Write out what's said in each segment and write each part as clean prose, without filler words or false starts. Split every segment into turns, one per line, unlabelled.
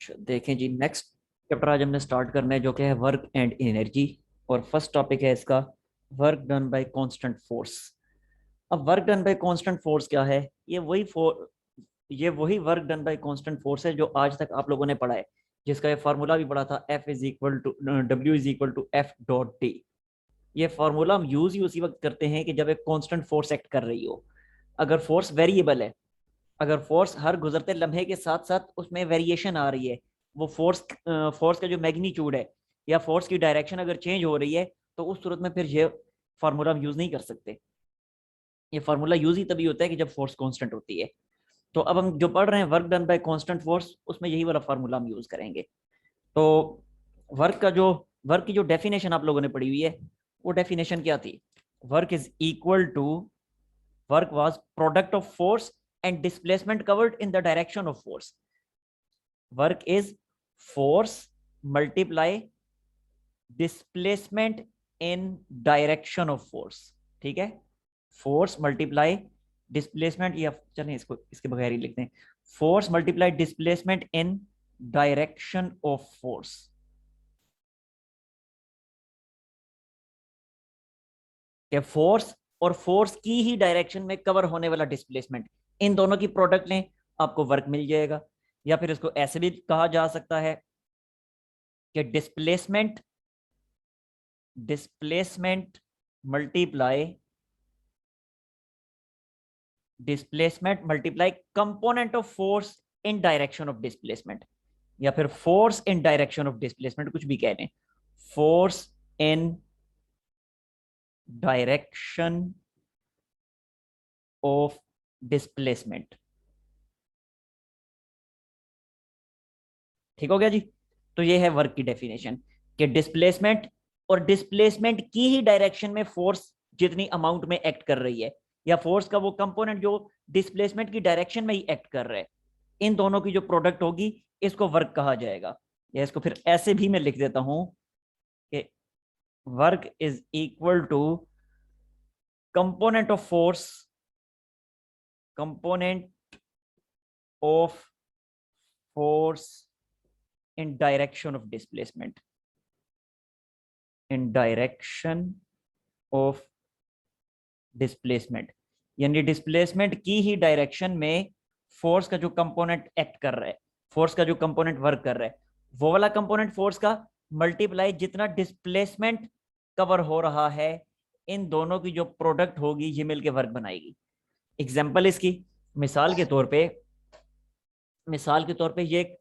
देखें जी, next chapter आज हमने स्टार्ट करना है जो कि है वर्क एंड एनर्जी। और फर्स्ट टॉपिक है इसका work done by constant force. अब work done by constant force क्या है? ये वही work done by constant force है जो आज तक आप लोगों ने पढ़ा है, जिसका ये फार्मूला भी पढ़ा था, F=W=F.D। ये फार्मूला हम यूज ही उसी वक्त करते हैं कि जब एक कांस्टेंट फोर्स एक्ट कर रही हो। अगर फोर्स वेरिएबल है, अगर फोर्स हर गुजरते लम्हे के साथ साथ उसमें वेरिएशन आ रही है, वो फोर्स का जो मैग्नीट्यूड है या फोर्स की डायरेक्शन अगर चेंज हो रही है, तो उस सूरत में फिर ये फार्मूला हम यूज नहीं कर सकते। ये फार्मूला यूज ही तभी होता है कि जब फोर्स कांस्टेंट होती है। तो अब हम जो पढ़ रहे हैं work done by constant force, उसमें यही वाला फार्मूला हम यूज करेंगे। तो वर्क का जो वर्क की जो डेफिनेशन आप लोगों ने पढ़ी हुई है, वो डेफिनेशन क्या थी? Work is equal to work was product of force and displacement covered in the direction of force. Work is force multiply displacement in direction of force. ठीक है, फोर्स मल्टीप्लाई डिस्प्लेसमेंट, या चलें इसको इसके बगैर ही लिखते हैं, force multiply displacement in direction of force. कि फोर्स और फोर्स की ही डायरेक्शन में कवर होने वाला डिस्प्लेसमेंट, इन दोनों की प्रोडक्ट लें, आपको वर्क मिल जाएगा। या फिर इसको ऐसे भी कहा जा सकता है कि displacement displacement multiply displacement multiply component of force in direction of displacement, या फिर force in direction of displacement, कुछ भी कह रहे हैं, force in direction of displacement. ठीक हो गया जी। तो ये है वर्क की डेफिनेशन कि डिस्प्लेसमेंट और डिस्प्लेसमेंट की ही डायरेक्शन में फोर्स जितनी अमाउंट में एक्ट कर रही है, या फोर्स का वो कंपोनेंट जो डिस्प्लेसमेंट की डायरेक्शन में ही एक्ट कर रहा है, इन दोनों की जो प्रोडक्ट होगी, इसको वर्क कहा जाएगा। या इसको फिर ऐसे भी मैं लिख देता हूं कि work is equal to component of force, component of force in direction of displacement, in direction of displacement. यानी डिस्प्लेसमेंट की ही डायरेक्शन में फोर्स का जो कंपोनेंट एक्ट कर रहा है, फोर्स का जो कंपोनेंट वर्क कर रहा है, वो वाला कंपोनेंट फोर्स का मल्टीप्लाई जितना डिस्प्लेसमेंट कवर हो रहा है, इन दोनों की जो प्रोडक्ट होगी ये मिलके वर्क बनाएगी। एग्जांपल इसकी, मिसाल के तौर पे ये एक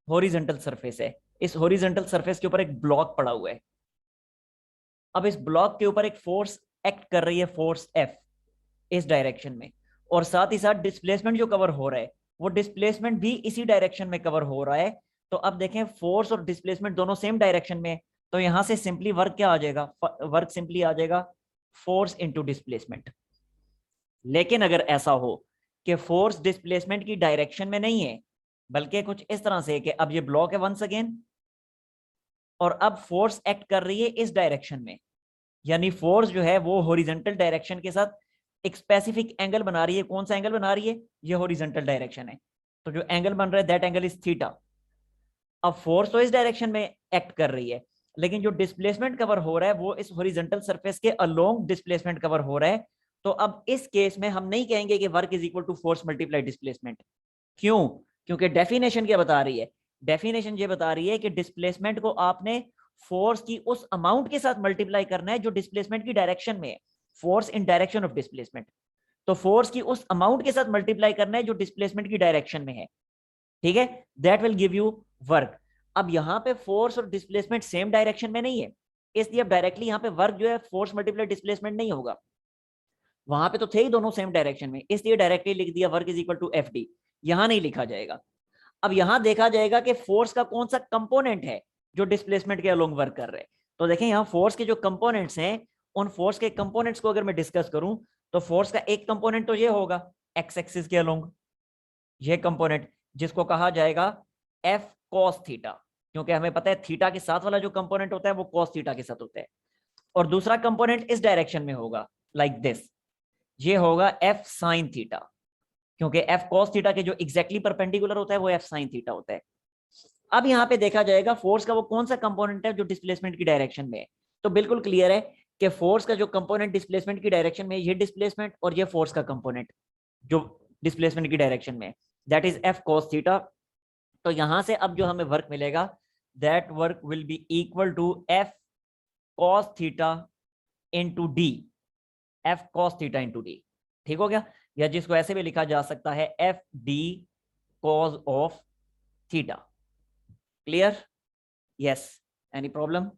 हॉरिजॉन्टल सरफेस है। इस हॉरिजॉन्टल सरफेस के ऊपर एक ब्लॉक पड़ा हुआ है। अब इस ब्लॉक के ऊपर एक फोर्स एक्ट कर रही है, फोर्स एफ, इस डायरेक्शन में, और साथ ही साथ डिस्प्लेसमेंट जो कवर हो रहा है, वो डिस्प्लेसमेंट भी इसी डायरेक्शन में कवर हो रहा है। तो अब देखें, फोर्स और डिस्प्लेसमेंट दोनों सेम डायरेक्शन में, तो यहां से सिंपली वर्क क्या आ जाएगा? वर्क सिंपली आ जाएगा फोर्स इंटू डिस्प्लेसमेंट। लेकिन अगर ऐसा हो कि फोर्स डिस्प्लेसमेंट की डायरेक्शन में नहीं है, बल्कि कुछ इस तरह से कि अब ये ब्लॉक है वंस अगेन, और अब फोर्स एक्ट कर रही है इस डायरेक्शन में, यानी फोर्स जो है वो हॉरिजॉन्टल डायरेक्शन के साथ एक स्पेसिफिक एंगल बना रही है। कौन सा एंगल बना रही है? ये हॉरिजॉन्टल डायरेक्शन है, तो जो एंगल बन रहा है दैट एंगल इज थीटा। अब फोर्स तो इस डायरेक्शन में एक्ट कर रही है, लेकिन जो डिस्प्लेसमेंट कवर हो रहा है वो इस हॉरिजॉन्टल सरफेस के अलोंग डिस्प्लेसमेंट कवर हो रहा है। तो अब इस केस में हम नहीं कहेंगे कि work is equal to force multiply displacement. क्यों? क्योंकि डेफिनेशन क्या बता रही है? डेफिनेशन ये बता रही है कि डिस्प्लेसमेंट को आपने फोर्स की उस अमाउंट के साथ मल्टीप्लाई करना है जो डिस्प्लेसमेंट की डायरेक्शन में है, force in direction of displacement. तो फोर्स की उस अमाउंट के साथ मल्टीप्लाई करना है जो डिस्प्लेसमेंट की डायरेक्शन में है। ठीक है, that will give you work. अब यहां पे फोर्स और डिस्प्लेसमेंट सेम डायरेक्शन में नहीं है, इसलिए अब डायरेक्टली यहां पे वर्क जो है फोर्स मल्टीप्लाई डिस्प्लेसमेंट नहीं होगा। वहां पे तो थे ही दोनों सेम डायरेक्शन में, इसलिए डायरेक्टली लिख दिया work is equal to F D. यहां नहीं लिखा जाएगा। अब यहां देखा जाएगा कि फोर्स का कौन सा कंपोनेंट है जो डिस्प्लेसमेंट के अलोंग वर्क कर रहे हैं। तो देखें, यहां फोर्स के जो कंपोनेंट्स हैं, उन फोर्स के कंपोनेंट्स को अगर मैं डिस्कस करूं, तो फोर्स का एक कंपोनेंट तो ये होगा एक्स एक्सिस के अलोंग, ये कंपोनेंट जिसको कहा जाएगा एफ कॉस थीटा, क्योंकि हमें पता है थीटा के साथ वाला जो कंपोनेंट होता है वो कॉस थीटा के साथ होता है। और दूसरा कंपोनेंट इस डायरेक्शन में होगा, लाइक दिस, ये होगा एफ साइन थीटा। क्योंकि एफ कॉस थीटा के जो एग्जैक्टली परपेंडिकुलर होता है वो एफ साइन थीटा होता है। अब यहाँ पे देखा जाएगा फोर्स का वो कौन सा कंपोनेंट है जो डिस्प्लेसमेंट की डायरेक्शन में है। तो बिल्कुल क्लियर है कि फोर्स का जो कंपोनेंट डिस्प्लेसमेंट की डायरेक्शन में, ये डिस्प्लेसमेंट और ये फोर्स का कंपोनेंट जो डिस्प्लेसमेंट की डायरेक्शन में, that is F cos theta. तो यहां से अब जो हमें वर्क मिलेगा, that work will be equal to F cos theta into D, F cos theta into D. ठीक हो गया? या जिसको ऐसे भी लिखा जा सकता है F D cos of theta. Clear? Yes, any problem?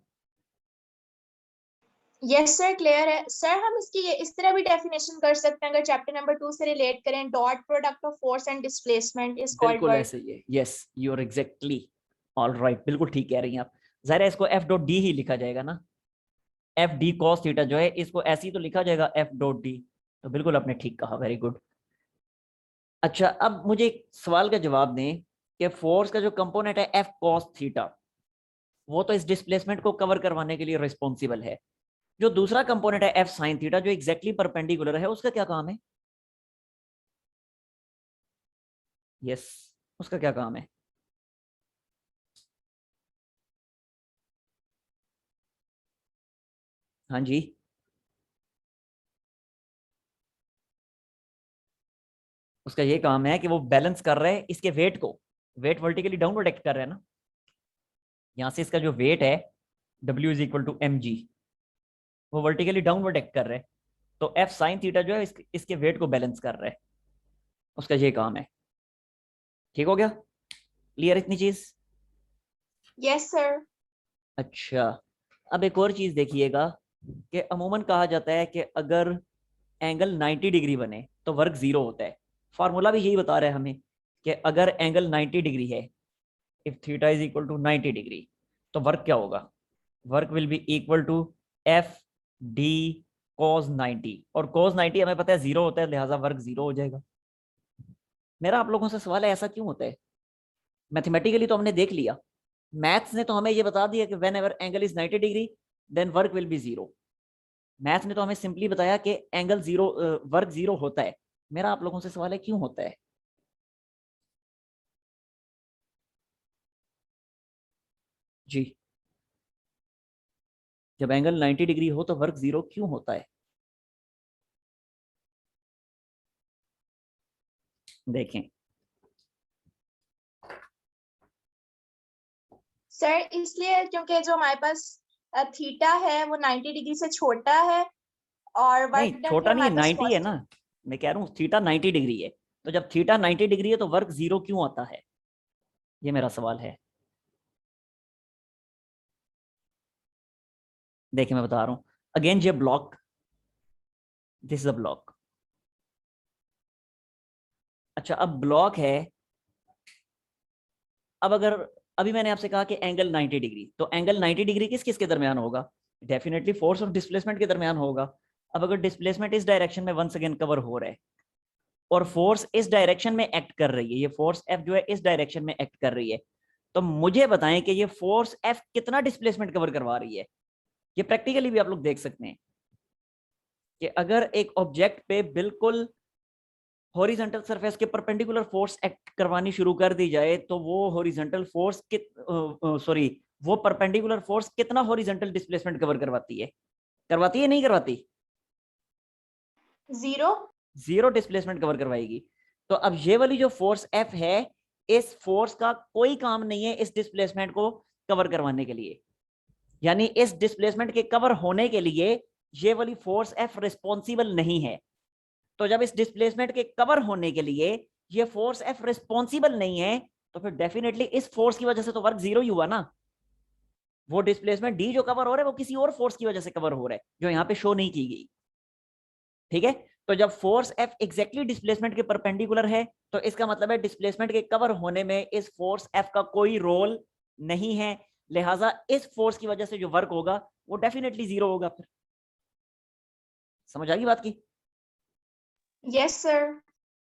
Yes sir, clear है सर। हम इसकी इस तरह भी डेफिनेशन कर सकते हैं, अगर चैप्टर नंबर 2 से रिलेट करें, dot product of force and displacement is called
बिल्कुल
वर्क।
ऐसे ही है। Yes, you are exactly all right, बिल्कुल ठीक कह रही हैं आप। जरा इसको एफ डॉट डी ही लिखा जाएगा ना, एफ डी कॉस थीटा जो है इसको ऐसे ही तो लिखा जाएगा एफ डॉट डी। तो बिल्कुल आपने ठीक कहा, वेरी गुड। अच्छा, अब मुझे एक सवाल का जवाब दें कि फोर्स का जो कंपोनेंट है एफ कॉस थीटा, वो तो इस डिस्प्लेसमेंट को कवर करवाने के लिए रिस्पॉन्सिबल है। जो दूसरा कंपोनेंट है एफ साइन थीटा, जो एग्जैक्टली परपेंडिकुलर है, उसका क्या काम है? यस, उसका क्या काम है? हाँ जी, उसका ये काम है कि वो बैलेंस कर रहे हैं इसके वेट को। वेट वर्टिकली डाउनवर्ड एक्ट कर रहे हैं ना, यहाँ से इसका जो वेट है W is equal to m g, वो वर्टिकली डाउनवर्ड एक्ट कर रहे हैं। तो एफ साइन थीटा जो है इसके वेट को बैलेंस कर रहा है, उसका ये काम है। ठीक हो गया? क्लियर इतनी चीज?
Yes sir.
अच्छा, अब एक और चीज देखिएगा कि अमूमन कहा जाता है कि अगर एंगल 90 डिग्री बने तो वर्क जीरो होता है। फार्मूला भी यही बता रहा है हमें कि अगर एंगल 90 डिग्री है, if theta is equal to 90 degree, तो वर्क क्या होगा? Work will be equal to F D cos 90, और कॉस 90 हमें पता है जीरो होता है, लिहाजा वर्क जीरो हो जाएगा। मेरा आप लोगों से सवाल है, ऐसा क्यों होता है? मैथमेटिकली तो हमने देख लिया, मैथ्स ने तो हमें ये बता दिया कि whenever angle is 90 degree then work will be zero. Math ने तो हमें सिंपली बताया कि एंगल जीरो, वर्क जीरो होता है। मेरा आप लोगों से सवाल है, क्यों होता है? जी, जब एंगल 90 डिग्री हो तो वर्क जीरो क्यों होता है? देखें,
सर इसलिए क्योंकि जो हमारे पास थीटा है वो 90 डिग्री से छोटा है, और
नहीं,
वर्क डन भी
छोटा नहीं है,
हमारे पास
90 है ना।
पॉजिटिव।
मैं कह रहा हूँ थीटा 90 डिग्री है, तो जब थीटा 90 डिग्री है तो वर्क जीरो क्यों आता है? ये मेरा सवाल है। देखिए मैं बता रहा हूँ, अगेन ये block, this is a block. अच्छा, अब ब्लॉक है। अब अगर अभी मैंने आपसे कहा कि एंगल 90 डिग्री, तो एंगल 90 डिग्री किस किस के दरमियान होगा? डेफिनेटली फोर्स और डिस्प्लेसमेंट के दरमियान होगा। अब अगर डिस्प्लेसमेंट इस डायरेक्शन में वंस अगेन कवर हो रहा है और फोर्स इस डायरेक्शन में एक्ट कर रही है, ये फोर्स एफ जो है इस डायरेक्शन में एक्ट कर रही है, तो मुझे बताएं कि ये फोर्स एफ कितना डिस्प्लेसमेंट कवर करवा रही है। ये प्रैक्टिकली भी आप लोग देख सकते हैं कि अगर एक ऑब्जेक्ट पे बिल्कुल हॉरिजॉन्टल सरफेस के परपेंडिकुलर फोर्स एक्ट करवानी शुरू कर दी जाए, तो वो हॉरिजॉन्टल फोर्स सॉरी, वो परपेंडिकुलर फोर्स कितना हॉरिजॉन्टल डिस्प्लेसमेंट कवर करवाती है? करवाती है नहीं करवाती?
जीरो।
जीरो डिस्प्लेसमेंट कवर करवाएगी। तो अब ये वाली जो फोर्स एफ है, इस फोर्स का कोई काम नहीं है इस डिस्प्लेसमेंट को कवर करवाने के लिए, यानी इस डिस्प्लेसमेंट के कवर होने के लिए ये वाली फोर्स एफ रिस्पॉन्सिबल नहीं है। तो जब इस डिस्प्लेसमेंट के कवर होने के लिए ये फोर्स एफ रिस्पॉन्सिबल नहीं है, तो फिर डेफिनेटली इस फोर्स की वजह से तो वर्क जीरो ही हुआ ना। वो डिस्प्लेसमेंट डी जो कवर हो रहा है वो किसी और फोर्स की वजह से कवर हो रहा है जो यहाँ पे शो नहीं की गई। ठीक है? तो जब फोर्स एफ एग्जैक्टली डिस्प्लेसमेंट के परपेंडिकुलर है, तो इसका मतलब है डिस्प्लेसमेंट के कवर होने में इस फोर्स एफ का कोई रोल नहीं है, लिहाजा इस फोर्स की वजह से जो वर्क होगा वो डेफिनेटली जीरो होगा। फिर समझ आ गई बात की?
Yes sir.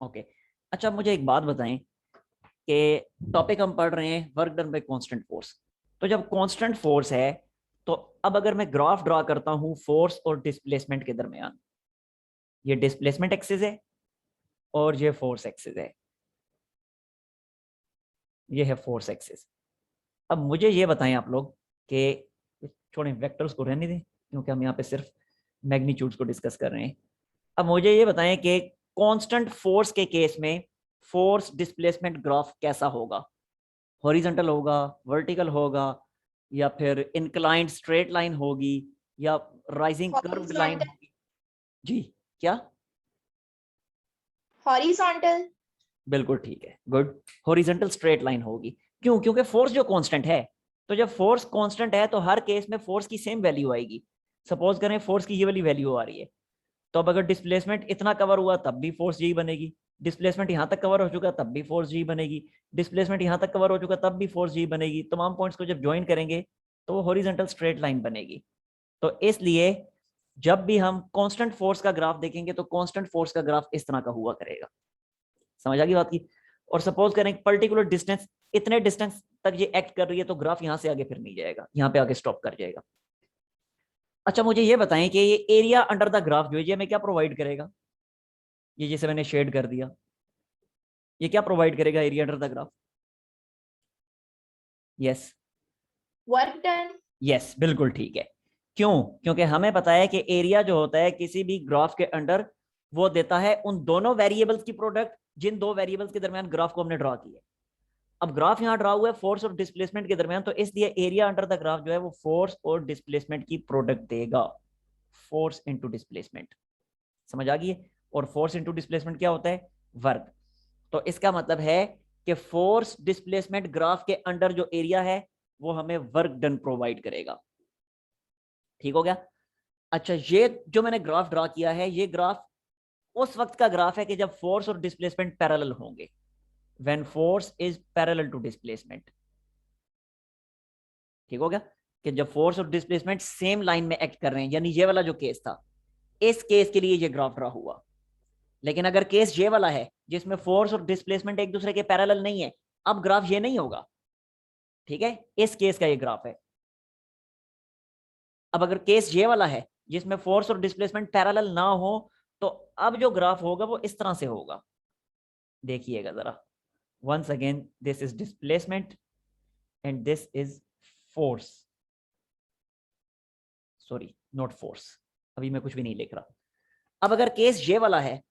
ओके। अच्छा, मुझे एक बात बताएं कि टॉपिक हम पढ़ रहे हैं work done by constant force. तो जब कांस्टेंट फोर्स है, तो अब अगर मैं ग्राफ ड्रॉ करता हूं फोर्स और डिस्प्लेसमेंट के दरमियान, ये डिस्प्लेसमेंट एक्सिस है, और ये फोर्स एक्सिस है, ये है फोर्स एक्सिस। अब मुझे ये बताएं आप लोग कि, छोड़ें वेक्टर्स को रहने दें क्योंकि हम यहाँ पे सिर्फ मैग्नीट्यूड्स को डिस्कस कर रहे हैं। अब मुझे ये बताएं कि कांस्टेंट फोर्स के केस में फोर्स डिस्प्लेसमेंट ग्राफ कैसा होगा? हॉरिजॉन्टल होगा, वर्टिकल होगा, या फिर इंक्लाइंड स्ट्रेट लाइन होगी, या राइजिंग कर्व्ड लाइन
हॉरिजॉन्टल।
होगी? जी, क्या?
हॉरिजॉन्टल।
बिल्कुल ठीक है, गुड। हॉरिजॉन्टल स्ट्रेट लाइन होगी। क्यों? क्योंकि फोर्स जो कांस्टेंट है, तो जब फोर्स कांस्टेंट है तो हर केस में फोर्स की सेम वैल्यू आएगी। सपोज करें फोर्स की ये वाली वैल्यू आ रही है, तो अब अगर डिस्प्लेसमेंट इतना कवर हुआ तब भी फोर्स जी बनेगी, डिस्प्लेसमेंट यहाँ तक कवर हो चुका तब भी फोर्स जी बनेगी, डिस्प्लेसमेंट यहाँ तक कवर हो चुका तब भी फोर्स जी बनेगी। तमाम पॉइंट्स को जब ज्वाइन करेंगे तो वो हॉरिजॉन्टल स्ट्रेट लाइन बनेगी। तो इसलिए जब भी हम कांस्टेंट फोर्स का ग्राफ देखेंगे तो कांस्टेंट फोर्स का ग्राफ इस तरह का हुआ करेगा। समझ आ गई बात की? और सपोज करें पर्टिकुलर डिस्टेंस, इतने डिस्टेंस तक ये एक्ट कर रही है तो ग्राफ यहां से आगे फिर नहीं जाएगा, यहाँ पे आगे स्टॉप कर जाएगा। अच्छा मुझे ये बताएं कि ये एरिया अंडर द ग्राफ जो है ये हमें क्या प्रोवाइड करेगा? ये जैसे मैंने शेड कर दिया, ये क्या प्रोवाइड करेगा area under the graph? Yes,
work done.
Yes, बिल्कुल ठीक है। क्यों? क्योंकि हमें पता है कि एरिया जो होता है किसी भी ग्राफ के अंडर, वो देता है उन दोनों वेरिएबल्स की प्रोडक्ट जिन दो वेरिएबल्स के दरमियान ग्राफ को हमने ड्रॉ किया। अब ग्राफ यहाँ ड्रा हुआ है फोर्स और डिस्प्लेसमेंट के दरमियान, तो इसलिए एरिया अंडर द ग्राफ जो है वो फोर्स और डिस्प्लेसमेंट की प्रोडक्ट देगा। फोर्स इंटू डिस्प्लेसमेंट, समझ आ गई? और फोर्स इंटू डिस्प्लेसमेंट क्या होता है? वर्क। तो इसका मतलब है कि फोर्स डिस्प्लेसमेंट ग्राफ के अंडर जो एरिया है वो हमें वर्क डन प्रोवाइड करेगा। ठीक हो गया? अच्छा, ये जो मैंने ग्राफ ड्रा किया है, ये ग्राफ उस वक्त का ग्राफ है कि जब फोर्स और डिस्प्लेसमेंट पैरेलल होंगे, when force is parallel to displacement. ठीक हो गया? कि जब फोर्स और डिस्प्लेसमेंट सेम लाइन में एक्ट कर रहे हैं, यानी ये वाला जो केस था, इस केस के लिए ये ग्राफ ड्रा हुआ। लेकिन अगर केस ये वाला है जिसमें फोर्स और डिस्प्लेसमेंट एक दूसरे के पैरेलल नहीं है, अब ग्राफ ये नहीं होगा। ठीक है, इस केस का ये ग्राफ है। अब अगर केस ये वाला है जिसमें फोर्स और डिस्प्लेसमेंट पैरेलल ना हो, तो अब जो ग्राफ होगा वो इस तरह से होगा। देखिएगा जरा, once again this is displacement and this is force, sorry not force, अभी मैं कुछ भी नहीं लिख रहा। अब अगर केस ये वाला है,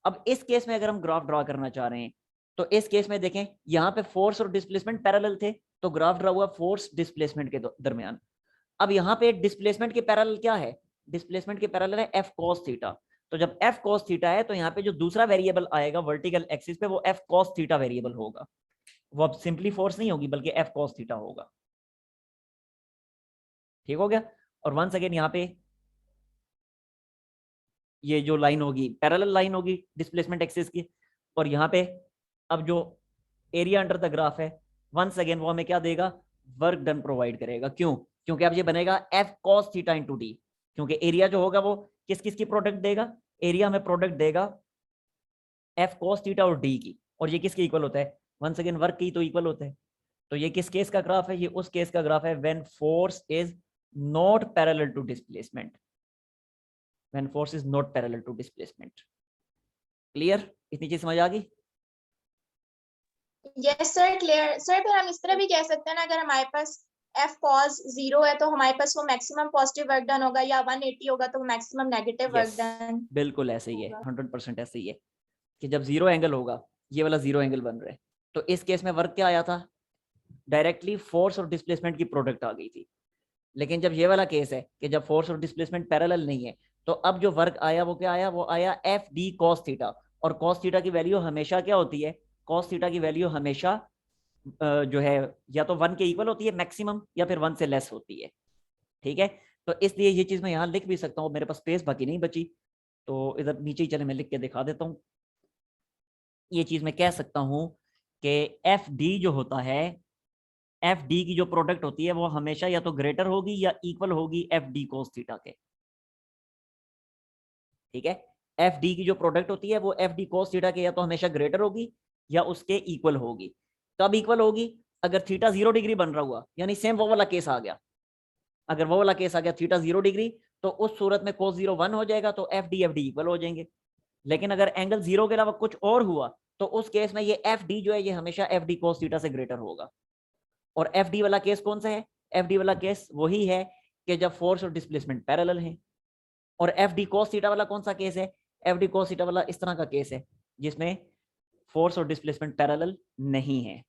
अब इस केस में अगर हम ग्राफ ड्रा करना चाह रहे हैं, तो इस केस में देखें यहाँ पे फोर्स और डिस्प्लेसमेंट पैरेलल थे, तो ग्राफ ड्रा हुआ फोर्स डिस्प्लेसमेंट के दरमियान। अब यहाँ पे डिस्प्लेसमेंट के पैरेलल क्या है? डिस्प्लेसमेंट के पैरेलल है एफ कॉस थीटा। तो जब एफ कॉस थीटा है तो यहाँ पे जो दूसरा वेरिएबल आएगा वर्टिकल एक्सिस पे, वो एफ कॉस थीटा वेरिएबल होगा। वो अब सिंपली फोर्स नहीं होगी बल्कि एफ कॉस थीटा होगा। ठीक हो गया? और वंस अगेन यहाँ पे ये जो लाइन होगी पैरेलल लाइन होगी डिस्प्लेसमेंट एक्सिस की, और यहाँ पे अब जो एरिया अंडर द ग्राफ है, वंस अगेन वो हमें क्या देगा? वर्क डन प्रोवाइड करेगा। क्यों? क्योंकि अब ये बनेगा F cos theta into D, क्योंकि एरिया जो होगा वो किस किस की प्रोडक्ट देगा? एरिया हमें प्रोडक्ट देगा एफ कॉस थीटा और डी की, और ये किसके इक्वल होता है? वंस अगेन वर्क की तो इक्वल होता है। तो ये किस केस का ग्राफ है? ये उस केस का ग्राफ है when force is not parallel to displacement, when force is not parallel to displacement. Clear? इतनी चीज समझ आ गई?
Yes sir, clear sir. फिर हम इस तरह भी कह सकते हैं ना, अगर हमारे पास एफ कॉस 0 है तो हमारे पास वो मैक्सिमम पॉजिटिव वर्क डन होगा, या 180 होगा तो maximum negative work
yes,
done
बिल्कुल ऐसे ही है,
होगा।
100% ऐसे ही है कि जब जीरो एंगल होगा, ये वाला जीरो एंगल बन रहा है, तो इस केस में वर्क क्या आया था? डायरेक्टली फोर्स और डिस्प्लेसमेंट की प्रोडक्ट आ गई थी। लेकिन जब ये वाला केस है कि जब फोर्स और डिस्प्लेसमेंट पैरेलल नहीं है, तो अब जो वर्क आया वो क्या आया? वो आया एफ डी कॉस थीटा। और कॉस थीटा की वैल्यू हमेशा क्या होती है? कॉस थीटा की वैल्यू हमेशा जो है या तो 1 के इक्वल होती है मैक्सिमम, या फिर 1 से लेस होती है। ठीक है? तो इसलिए ये चीज मैं यहाँ लिख भी सकता हूँ, मेरे पास स्पेस बाकी नहीं बची, तो इधर नीचे ही चले मैं लिख के दिखा देता हूँ। ये चीज मैं कह सकता हूँ कि एफ डी जो होता है, एफ डी की जो प्रोडक्ट होती है वो हमेशा या तो ग्रेटर होगी या इक्वल होगी एफ डी कोस थीटा के। ठीक है? एफ डी की जो प्रोडक्ट होती है वो एफ डी कोस थीटा के या तो हमेशा ग्रेटर होगी या उसके इक्वल होगी। कब इक्वल होगी? अगर थीटा 0 डिग्री बन रहा हुआ, यानी सेम वो वाला केस आ गया। अगर वो वाला केस आ गया थीटा 0 डिग्री, तो उस सूरत में कोस 0 1 हो जाएगा, तो एफ डी इक्वल हो जाएंगे। लेकिन अगर एंगल जीरो के अलावा कुछ और हुआ तो उस केस में ये एफ डी जो है ये हमेशा एफ डी कोस थीटा से ग्रेटर होगा। और एफ डी वाला केस कौन सा है? एफ डी वाला केस वही है कि जब फोर्स और डिस्प्लेसमेंट पैरेलल है। और एफ डी कोस थीटा वाला कौन सा केस है? एफ डी कोस थीटा वाला इस तरह का केस है जिसमें फोर्स और डिस्प्लेसमेंट पैरेलल नहीं है।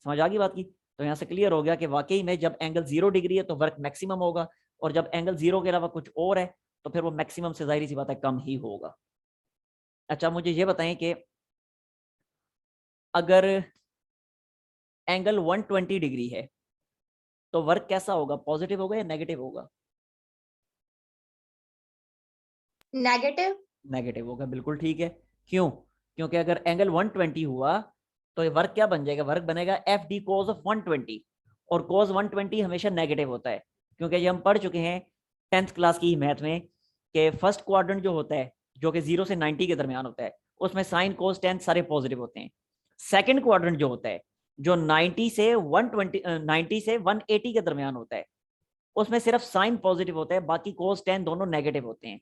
समझ आ गई बात की? तो यहाँ से क्लियर हो गया कि वाकई में जब एंगल 0 डिग्री है तो वर्क मैक्सिमम होगा, और जब एंगल 0 के अलावा कुछ और है तो फिर वो मैक्सिमम से जाहिर सी बात है कम ही होगा। अच्छा मुझे ये बताएं कि अगर एंगल 120 डिग्री है तो वर्क कैसा होगा? पॉजिटिव होगा या नेगेटिव होगा?
नेगेटिव।
नेगेटिव होगा, बिल्कुल ठीक है। क्यों? क्योंकि अगर एंगल 120 हुआ तो ये वर्क क्या बन जाएगा? वर्क बनेगा एफ डी कोस ऑफ 120, और कोस 120 हमेशा नेगेटिव होता है, क्योंकि ये हम पढ़ चुके हैं 10th क्लास की मैथ में कि फर्स्ट क्वाड्रेंट जो होता है जो कि 0 से 90 के दरमियान होता है उसमें साइन कोस टेन सारे पॉजिटिव होते हैं। सेकंड क्वाड्रेंट जो होता है जो 90 से 180 के दरमियान होता है उसमें सिर्फ साइन पॉजिटिव होता है, बाकी कोस टेन दोनों नेगेटिव होते हैं।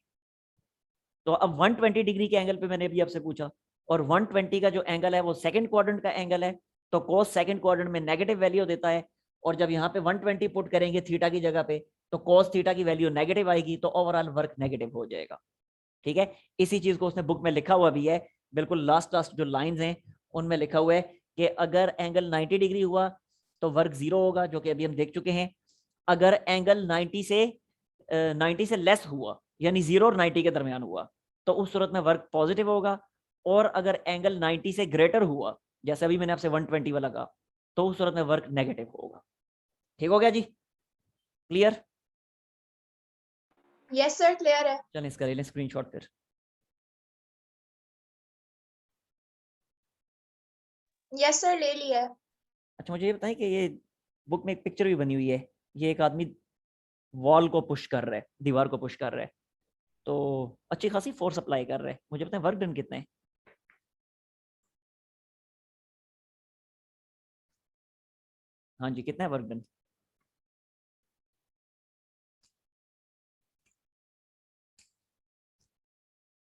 तो अब 120 डिग्री के एंगल पे मैंने अभी आपसे पूछा, और 120 का जो एंगल है वो सेकंड क्वाड्रेंट का एंगल है, तो कोस सेकंड क्वाड्रेंट में नेगेटिव वैल्यू देता है, और जब यहाँ पे 120 पुट करेंगे थीटा की जगह पे तो कोस थीटा की वैल्यू नेगेटिव आएगी, तो ओवरऑल वर्क नेगेटिव हो जाएगा। ठीक है, इसी चीज को उसने बुक में लिखा हुआ भी है, बिल्कुल लास्ट जो लाइंस हैं उनमें लिखा हुआ है कि अगर एंगल 90 डिग्री हुआ तो वर्क 0 होगा, जो कि अभी हम देख चुके हैं। अगर एंगल 90 से लेस हुआ यानी 0 और 90 के दरमियान हुआ तो उस सूरत में वर्क पॉजिटिव होगा, और अगर एंगल 90 से ग्रेटर हुआ जैसे अभी मैंने आपसे 120 वाला कहा तो उस सूरत में वर्क नेगेटिव होगा। ठीक हो गया जी? क्लियर?
यस सर क्लियर है।
चलिए इसका ले लें स्क्रीनशॉट फिर।
यस सर ले लिया है।
अच्छा मुझे ये बताएं कि ये बुक में एक पिक्चर भी बनी हुई है, ये एक आदमी वॉल को पुश कर रहा है, दीवार को पुश कर रहा है, तो अच्छी खासी फोर्स अप्लाई कर रहा है। मुझे बताएं वर्क डन कितना है? हाँ जी, कितना है वर्क डन?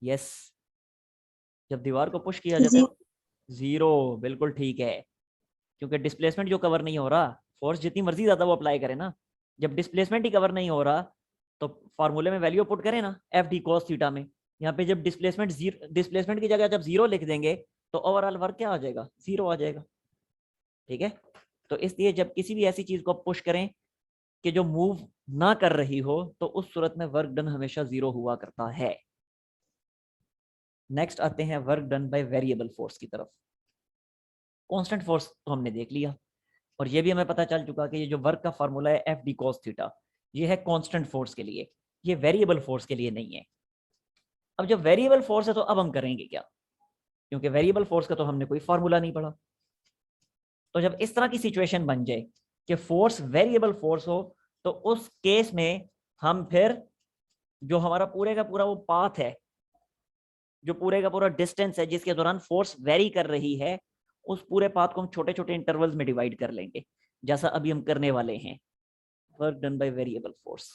यस, जब दीवार को पुश किया जाता है 0, बिल्कुल ठीक है, क्योंकि डिस्प्लेसमेंट जो कवर नहीं हो रहा, फोर्स जितनी मर्जी ज्यादा वो अप्लाई करे ना, जब डिस्प्लेसमेंट ही कवर नहीं हो रहा तो फार्मूले में वैल्यू पुट करें ना एफ डी कॉस थीटा में, यहाँ पे जब डिस्प्लेसमेंट की जगह जब 0 लिख देंगे तो ओवरऑल वर्क क्या आ जाएगा? 0 आ जाएगा। ठीक है, तो इसलिए जब किसी भी ऐसी चीज को पुश करें कि जो मूव ना कर रही हो तो उस सूरत में वर्क डन हमेशा 0 हुआ करता है। नेक्स्ट आते हैं work done by variable force की तरफ। कांस्टेंट फोर्स तो हमने देख लिया, और ये भी हमें पता चल चुका कि ये जो वर्क का फार्मूला है एफ डी कॉस थीटा, ये है कांस्टेंट फोर्स के लिए, ये वेरिएबल फोर्स के लिए नहीं है। अब जब वेरिएबल फोर्स है तो अब हम करेंगे क्या? क्योंकि वेरिएबल फोर्स का तो हमने कोई फार्मूला नहीं पढ़ा। तो जब इस तरह की सिचुएशन बन जाए कि फोर्स वेरिएबल फोर्स हो तो उस केस में हम फिर जो हमारा पूरे का पूरा वो पाथ है, जो पूरे का पूरा डिस्टेंस है जिसके दौरान फोर्स वेरी कर रही है, उस पूरे पाथ को हम छोटे छोटे इंटरवल्स में डिवाइड कर लेंगे, जैसा अभी हम करने वाले हैं। Work done by variable force.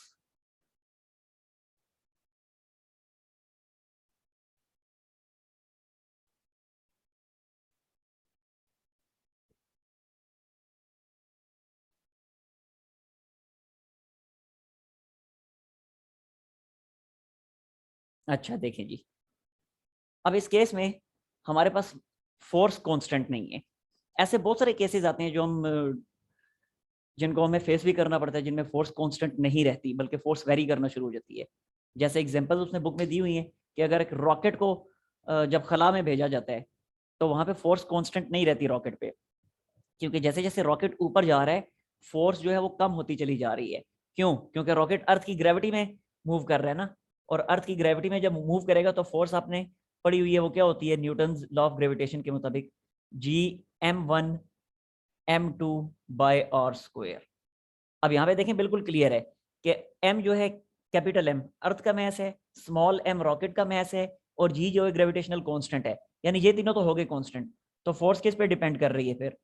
अच्छा देखें जी, अब इस केस में हमारे पास फोर्स कांस्टेंट नहीं है। ऐसे बहुत सारे केसेस आते हैं जो हम जिनको हमें फेस भी करना पड़ता है, जिनमें फोर्स कांस्टेंट नहीं रहती बल्कि फोर्स वेरी करना शुरू हो जाती है। जैसे एग्जांपल उसने बुक में दी हुई है कि अगर एक रॉकेट को जब खला में भेजा जाता है तो वहां पे फोर्स कांस्टेंट नहीं रहती रॉकेट पे, क्योंकि जैसे जैसे रॉकेट ऊपर जा रहा है फोर्स जो है वो कम होती चली जा रही है। क्यों? क्योंकि रॉकेट अर्थ की ग्रेविटी में मूव कर रहा है ना, और अर्थ की ग्रेविटी में जब मूव करेगा तो फोर्स आपने पड़ी हुई है वो क्या होती है न्यूटन लॉ ऑफ ग्रेविटेशन के मुताबिक Gm1m2 बाय आर स्क्वायर। अब यहाँ पे देखें बिल्कुल क्लियर है कि m जो है कैपिटल M अर्थ का मैस है, स्मॉल m रॉकेट का मैस है, और g जो है ग्रेविटेशनल कांस्टेंट है, यानी ये तीनों तो हो गए कांस्टेंट। तो फोर्स किस पे डिपेंड कर रही है फिर?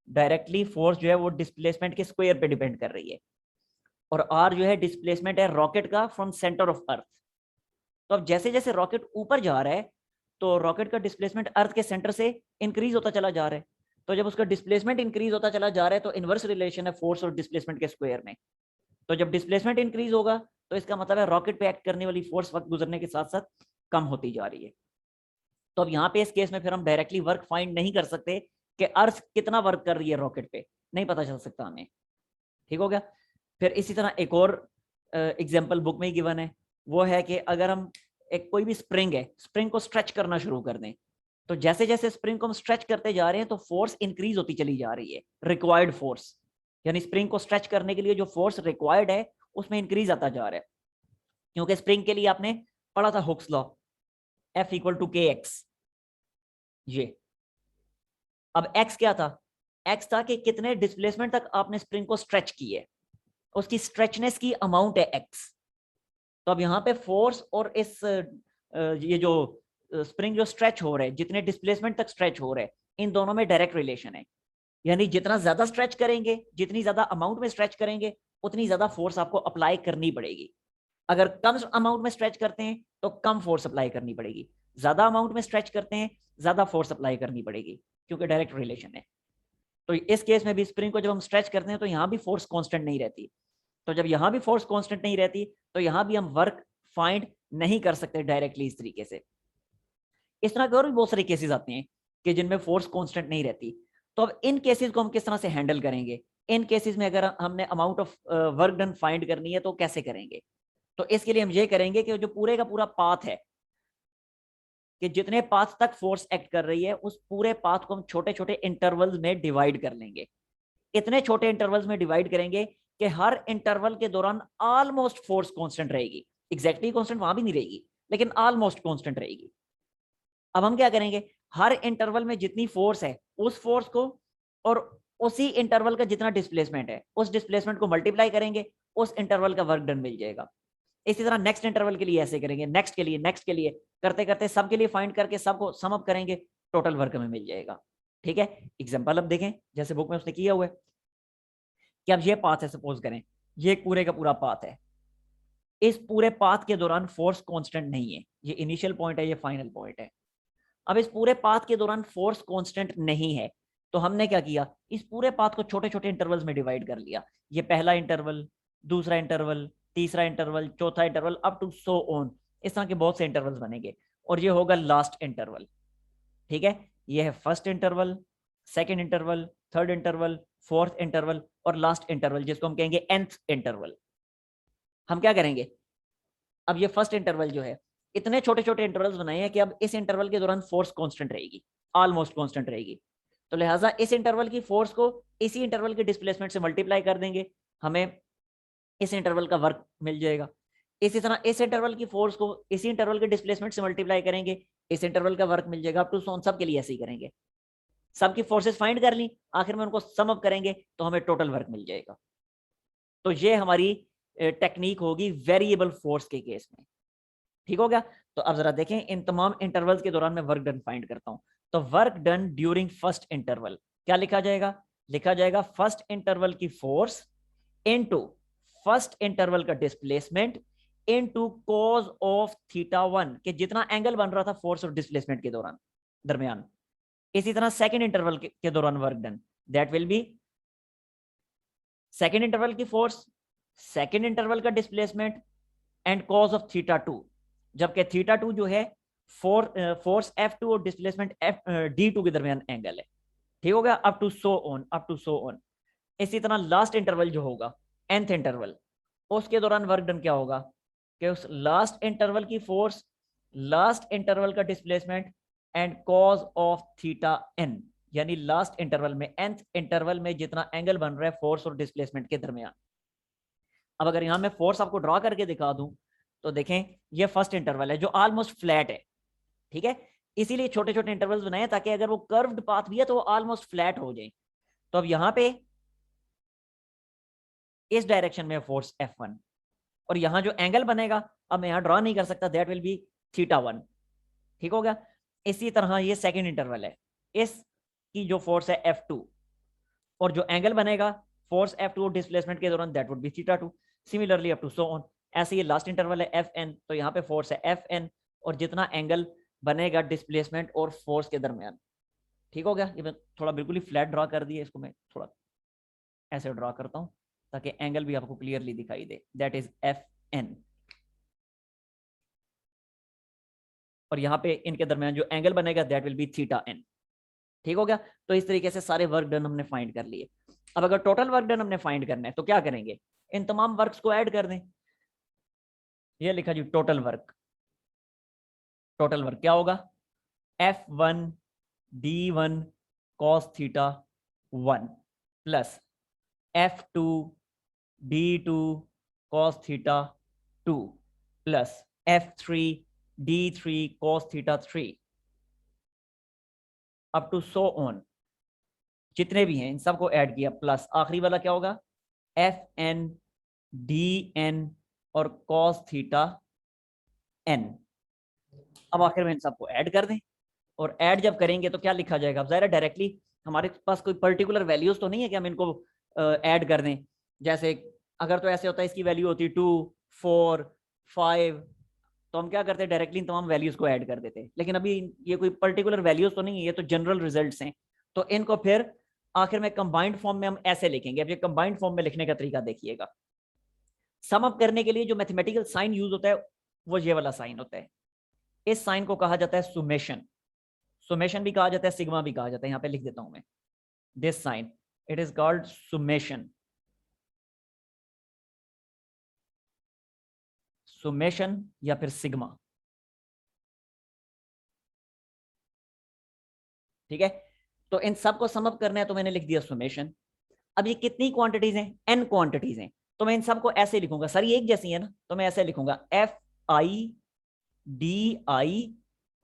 डायरेक्टली फोर्स जो है वो डिस्प्लेसमेंट के स्क्वायर पे डिपेंड कर रही है, और r जो है डिस्प्लेसमेंट है रॉकेट का फ्रॉम सेंटर ऑफ अर्थ। तो अब जैसे जैसे रॉकेट ऊपर जा रहा है तो रॉकेट का डिस्प्लेसमेंट अर्थ के सेंटर से इंक्रीज होता चला जा रहा है। तो जब उसका डिस्प्लेसमेंट इंक्रीज होता चला जा रहा है तो इनवर्स रिलेशन है फोर्स और डिस्प्लेसमेंट के स्क्वायर में। तो जब डिस्प्लेसमेंट इंक्रीज होगा तो इसका मतलब है रॉकेट पे एक्ट करने वाली फोर्स वक्त गुजरने के साथ साथ कम होती जा रही है। तो अब यहाँ पे इस केस में फिर हम डायरेक्टली वर्क फाइंड नहीं कर सकते कि अर्थ कितना वर्क कर रही है रॉकेट पे, नहीं पता चल सकता हमें। ठीक हो गया। फिर इसी तरह एक और एग्जाम्पल बुक में ही गिवन है, वो है कि अगर हम एक कोई भी स्प्रिंग है, स्प्रिंग को स्ट्रेच करना शुरू कर दें, तो जैसे जैसे स्प्रिंग को हम स्ट्रेच करते जा रहे हैं तो फोर्स इंक्रीज होती चली जा रही है, रिक्वायर्ड फोर्स, यानी स्प्रिंग को स्ट्रेच करने के लिए जो फोर्स रिक्वायर्ड है उसमें इंक्रीज आता जा रहा है। क्योंकि स्प्रिंग के लिए आपने पढ़ा था Hooke's law, F equal to k x. ये अब x क्या था, x था कि कितने डिस्प्लेसमेंट तक आपने स्प्रिंग को स्ट्रेच की है, उसकी स्ट्रेचनेस की अमाउंट है x। तो अब यहाँ पे फोर्स और इस ये जो स्प्रिंग जो स्ट्रेच हो रहे हैं, जितने डिस्प्लेसमेंट तक स्ट्रेच हो रहे हैं, इन दोनों में डायरेक्ट रिलेशन है। यानी जितना ज्यादा स्ट्रेच करेंगे, जितनी ज्यादा अमाउंट में स्ट्रेच करेंगे, उतनी ज्यादा फोर्स आपको अप्लाई करनी पड़ेगी। अगर कम अमाउंट में स्ट्रेच करते हैं तो कम फोर्स अप्लाई करनी पड़ेगी, ज्यादा अमाउंट में स्ट्रेच करते हैं ज्यादा फोर्स अप्लाई करनी पड़ेगी, क्योंकि डायरेक्ट रिलेशन है। तो इस केस में भी स्प्रिंग को जब हम स्ट्रेच करते हैं तो यहाँ भी फोर्स कांस्टेंट नहीं रहती। तो जब यहाँ भी फोर्स कांस्टेंट नहीं रहती तो यहाँ भी हम वर्क फाइंड नहीं कर सकते डायरेक्टली इस तरीके से। इस तरह के और भी बहुत सारे केसेस आते हैं कि जिनमें फोर्स कांस्टेंट नहीं रहती। तो अब इन केसेस को हम किस तरह से हैंडल करेंगे, इन केसेस में अगर हमने amount of work done find करनी है तो कैसे करेंगे। तो इसके लिए हम ये करेंगे कि जो पूरे का पूरा पाथ है, कि जितने पाथ तक फोर्स एक्ट कर रही है उस पूरे पाथ को हम छोटे छोटे इंटरवल्स में डिवाइड कर लेंगे। इतने छोटे इंटरवल्स में डिवाइड करेंगे कि हर इंटरवल के दौरान ऑलमोस्ट फोर्स कांस्टेंट रहेगी, एग्जैक्टली कांस्टेंट वहां भी नहीं रहेगी लेकिन ऑलमोस्ट कांस्टेंट रहेगी। अब हम क्या करेंगे, हर इंटरवल में जितनी फोर्स है उस फोर्स को और उसी इंटरवल का जितना डिस्प्लेसमेंट है उस डिस्प्लेसमेंट को मल्टीप्लाई करेंगे, उस इंटरवल का वर्क डन मिल जाएगा। इसी तरह नेक्स्ट इंटरवल के लिए ऐसे करेंगे, नेक्स्ट के लिए, नेक्स्ट के लिए, करते करते सबके लिए फाइंड करके सबको सम अप करेंगे, टोटल वर्क हमें मिल जाएगा। ठीक है। एग्जांपल अब देखें, जैसे बुक में उसने किया हुआ है कि अब ये पाथ है, सपोज करें ये पूरे का पूरा पाथ है, इस पूरे पाथ के दौरान फोर्स कांस्टेंट नहीं है, ये इनिशियल पॉइंट है, ये फाइनल पॉइंट है। अब इस पूरे पाथ के दौरान फोर्स कांस्टेंट नहीं है तो हमने क्या किया, इस पूरे पाथ को छोटे छोटे इंटरवल्स में डिवाइड कर लिया। ये पहला इंटरवल, दूसरा इंटरवल, तीसरा इंटरवल, चौथा interval, up to so on, इस तरह के बहुत से इंटरवल्स बनेंगे और ये होगा लास्ट इंटरवल। ठीक है। ये है first interval, second interval, third interval, fourth interval और लास्ट इंटरवल जिसको हम कहेंगे nth इंटरवल। हम क्या करेंगे, अब ये फर्स्ट इंटरवल जो है, इतने छोटे छोटे इंटरवल्स बनाए हैं कि अब इस इंटरवल के दौरान फोर्स कांस्टेंट रहेगी, ऑलमोस्ट कांस्टेंट रहेगी। तो लिहाजा इस इंटरवल की फोर्स को इसी इंटरवल के डिस्प्लेसमेंट से मल्टीप्लाई कर देंगे, हमें इस इंटरवल का वर्क मिल जाएगा। इसी तरह इस इंटरवल की फोर्स को इसी इंटरवल के डिस्प्लेसमेंट से मल्टीप्लाई करेंगे, इस इंटरवल का वर्क मिल जाएगा। अप टू सो ऑन सब के लिए ऐसे ही करेंगे, सबकी फोर्सेस फाइंड कर ली, आखिर में उनको सम अप करेंगे तो हमें टोटल वर्क मिल जाएगा। तो ये हमारी टेक्निक होगी वेरिएबल फोर्स के केस में। ठीक हो गया। तो अब जरा देखें, इन तमाम इंटरवल्स के दौरान मैं वर्क डन फाइंड करता हूं। तो work done during first interval क्या लिखा जाएगा, लिखा जाएगा फर्स्ट इंटरवल की फोर्स इनटू फर्स्ट इंटरवल का डिस्प्लेसमेंट इनटू कॉज ऑफ θ1, कि जितना एंगल बन रहा था फोर्स और डिस्प्लेसमेंट के दौरान दरमियान। इसी तरह सेकंड इंटरवल के दौरान work done, that will B second interval की फोर्स, सेकंड इंटरवल का डिस्प्लेसमेंट एंड कॉज ऑफ θ2, जबकि θ2 जो है फोर्स F2 और डिस्प्लेसमेंट D2 के दरमियान एंगल है। ठीक हो गया। Up to so on, up to so on. इसी तरह लास्ट इंटरवल जो होगा nth इंटरवल, उसके दौरान वर्क डन क्या होगा कि उस लास्ट इंटरवल की फोर्स, लास्ट इंटरवल का displacement and cause of θn, यानी लास्ट इंटरवल में nth इंटरवल में जितना एंगल बन रहा है फोर्स और डिस्प्लेसमेंट के दरमियान। अब अगर यहां मैं फोर्स आपको ड्रॉ करके दिखा दूं तो देखें ये फर्स्ट इंटरवल है जो ऑलमोस्ट फ्लैट है। ठीक है। इसीलिए छोटे छोटे इंटरवल्स बनाए ताकि अगर वो कर्व्ड पाथ भी है तो वो ऑलमोस्ट फ्लैट हो जाए। तो अब यहां पे इस डायरेक्शन में फोर्स F1 और यहां जो एंगल बनेगा अब मैं यहां ड्रॉ नहीं कर सकता, दैट विल बी θ1। ठीक हो गया। इसी तरह ये सेकंड इंटरवल है, इसकी जो फोर्स है F2 और जो एंगल बनेगा फोर्स F2 और डिस्प्लेसमेंट के दौरान that would be θ2। Similarly up to so on. ऐसे ये लास्ट इंटरवल है एफ एन, तो यहाँ पे फोर्स है एफ एन, और जितना एंगल बनेगा डिस्प्लेसमेंट और फोर्स के दरमियान। ठीक हो गया? ये मैं थोड़ा बिल्कुल ही फ्लैट ड्रा कर दिया, इसको मैं थोड़ा ऐसे ड्रा करता हूँ ताकि एंगल भी आपको क्लियरली दिखाई दे। दैट इज एफ एन, और यहाँ पे इनके दरमियान जो एंगल बनेगा that will be theta N. ठीक हो गया? तो इस तरीके से सारे वर्क डन हमने फाइंड कर लिए। अब अगर टोटल वर्क डन हमने फाइंड करना है तो क्या करेंगे, इन तमाम वर्क्स को ऐड कर दें। ये लिखा जी टोटल वर्क। टोटल वर्क क्या होगा, F1 D1 cos theta 1 plus F2 D2 cos theta 2 plus F3 D3 cos theta 3 up to so on, जितने भी हैं इन सबको ऐड किया, प्लस आखिरी वाला क्या होगा, FN DN और cos थीटा N। अब आखिर में इन सबको ऐड कर दें, और ऐड जब करेंगे तो क्या लिखा जाएगा, अब ज़ाहिर है डायरेक्टली हमारे पास कोई पर्टिकुलर वैल्यूज तो नहीं है कि हम इनको ऐड कर दें। जैसे अगर तो ऐसे होता है इसकी वैल्यू होती 2 4 5, तो हम क्या करते हैं डायरेक्टली इन तमाम वैल्यूज को ऐड कर देते। लेकिन अभी ये कोई पर्टिकुलर वैल्यूज तो नहीं है, ये तो जनरल रिजल्ट्स हैं। तो इनको फिर आखिर में कंबाइंड फॉर्म में हम ऐसे लिखेंगे। अब ये कंबाइंड फॉर्म में लिखने का तरीका देखिएगा। सम अप करने के लिए जो मैथमेटिकल साइन यूज होता है वो ये वाला साइन होता है। इस साइन को कहा जाता है सुमेशन। सुमेशन भी कहा जाता है, सिग्मा भी कहा जाता है। यहाँ पे लिख देता हूं मैं, this sign it is called summation. Summation या फिर सिग्मा। ठीक है? तो इन सबको सम अप करना है तो मैंने लिख दिया सुमेशन। अब ये कितनी क्वांटिटीज हैं, n क्वांटिटीज हैं, तो मैं इन सबको ऐसे लिखूंगा। सर ये एक जैसी है ना, तो मैं ऐसे लिखूंगा Fi di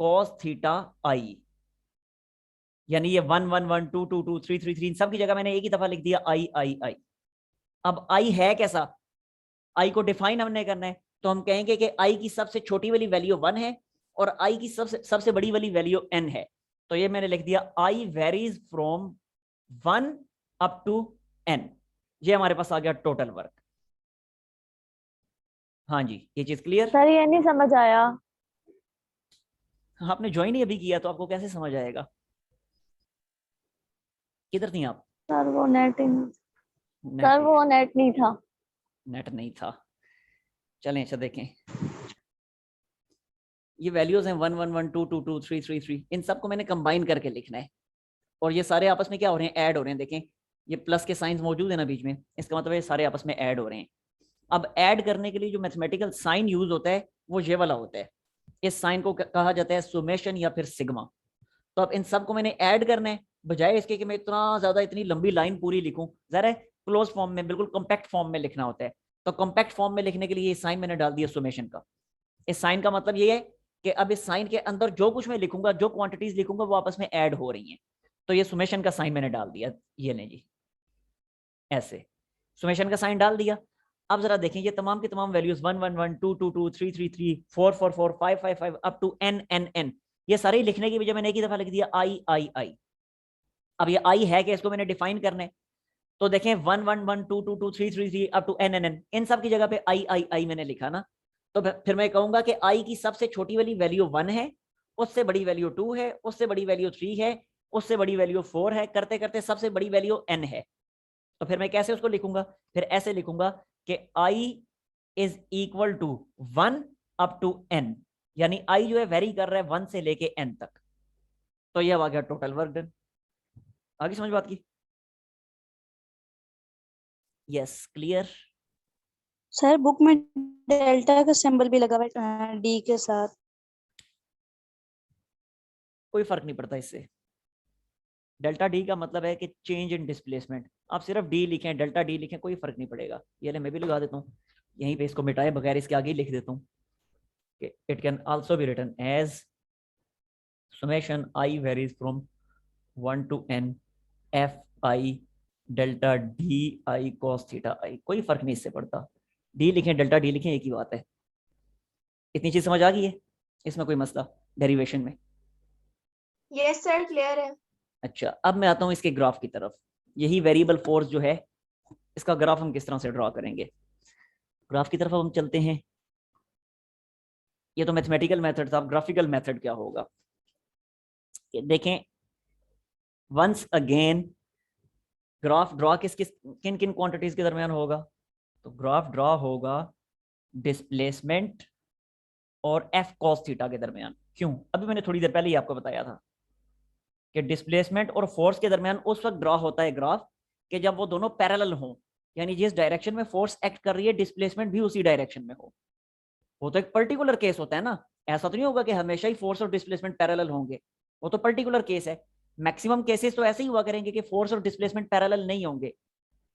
cos theta i, यानी ये 1 1 1 2 2 2 3 3 3 सब की जगह मैंने एक ही दफा लिख दिया i। अब i है कैसा, i को डिफाइन हमने करना है, तो हम कहेंगे कि i की सबसे छोटी वाली वैल्यू 1 है और i की सबसे बड़ी वाली वैल्यू n है। तो ये मैंने लिख दिया i varies from 1 up to n। ये हमारे पास आ गया टोटल वर्क। हाँ जी, ये चीज क्लियर?
सर ये नहीं समझ आया।
आपने ज्वाइन ही अभी किया तो आपको कैसे समझ आएगा? किधर थी आप?
सर वो नेट
नेट
सर वो नेट नहीं था।
नेट नहीं था। चलें अच्छा देखें, ये वैल्यूज हैं 1 1 1 2 2 2 3 3 3, इन सबको मैंने कंबाइन करके लिखना है। और ये सारे आपस में क्या हो रहे हैं, ऐड हो रहे हैं। देखें ये प्लस के साइंस मौजूद है ना बीच में, इसका मतलब ये सारे आपस में ऐड हो रहे हैं। अब ऐड करने के लिए जो मैथमेटिकल साइन यूज होता है वो ये वाला होता है। इस साइन को कहा जाता है सुमेशन या फिर सिग्मा। तो अब इन सबको मैंने ऐड करना है, बजाय इसके कि मैं इतना ज्यादा इतनी लंबी लाइन पूरी लिखूं, जरा क्लोज फॉर्म में बिल्कुल कॉम्पैक्ट फॉर्म में लिखना होता है। तो कॉम्पैक्ट फॉर्म में लिखने के लिए ये साइन मैंने डाल दिया सुमेशन का। इस साइन का मतलब ये है कि अब इस साइन के अंदर जो कुछ मैं लिखूंगा, जो क्वांटिटीज लिखूंगा वो आपस में ऐड हो रही हैं। तो ये सुमेशन का साइन मैंने डाल दिया, ये लें जी, ऐसे सुमेशन का साइन डाल दिया। अब जरा देखें ये तमाम की तमाम values 1 1 1 2 2 2 3 3 3 4 4 4 5 5 5 up to n n n, ये सारे लिखने की वजह मैंने एक ही दफा लिख दिया I। अब ये I है कि इसको मैंने डिफाइन करना है। तो देखें 1 1 1 2 2 2 3 3 3 up to n n n, इन सब की जगह पे I मैंने लिखा ना। तो फिर मैं कहूंगा कि I की सबसे छोटी वाली वैल्यू 1 है, उससे बड़ी वैल्यू 2 है, उससे बड़ी वैल्यू 3 है, उससे बड़ी वैल्यू 4 है, करते करते सबसे बड़ी वैल्यू n है। तो फिर मैं कैसे उसको लिखूंगा, फिर ऐसे लिखूंगा कि I is equal to 1 up to n, यानी I जो है वेरी कर रहा है 1 से लेके n तक। तो यह आ गया टोटल वर्क डन। आगे समझ बात की? Yes clear?
सर बुक में डेल्टा का सिंबल भी लगा हुआ है डी के साथ।
कोई फर्क नहीं पड़ता इससे। डेल्टा डी का मतलब है कि चेंज इन डिस्प्लेसमेंट। आप सिर्फ डी लिखें, डेल्टा डी लिखें, कोई फर्क नहीं पड़ेगा। ये ले मैं भी लगा देता हूँ यहीं पे, इसको मिटाए बगैर इसके आगे लिख देता हूँ कि it can also be written as summation I varies from 1 to n fi delta D I cos theta I. कोई फर्क नहीं इससे पड़ता, डी लिखें डेल्टा डी लिखें एक ही बात है। इतनी चीज समझ आ गई है? इसमें कोई मसला डेरिवेशन में?
यस सर क्लियर है।
अच्छा अब मैं आता हूँ इसके ग्राफ की तरफ। यही वेरिएबल फोर्स जो है इसका ग्राफ हम किस तरह से ड्रॉ करेंगे। ग्राफ की तरफ हम चलते हैं। ये तो मैथमेटिकल मेथड था, ग्राफिकल मेथड क्या होगा देखें। वंस अगेन ग्राफ ड्रॉ किन किन क्वांटिटीज के दरमियान होगा, तो ग्राफ ड्रॉ होगा डिस्प्लेसमेंट और एफ कॉस थीटा के दरमियान। क्यों? अभी मैंने थोड़ी देर पहले ही आपको बताया था कि डिस्प्लेसमेंट और फोर्स के दरमियान उस वक्त ड्रॉ होता है ग्राफ कि जब वो दोनों पैरेलल हों, यानी जिस डायरेक्शन में फोर्स एक्ट कर रही है डिस्प्लेसमेंट भी उसी डायरेक्शन में हो। वो तो एक पर्टिकुलर केस होता है ना, ऐसा तो नहीं होगा कि हमेशा ही फोर्स और डिस्प्लेसमेंट पैरेलल होंगे, वो तो पर्टिकुलर केस है। मैक्सिमम केसेस तो ऐसे ही हुआ करेंगे कि फोर्स और डिस्प्लेसमेंट पैरेलल नहीं होंगे।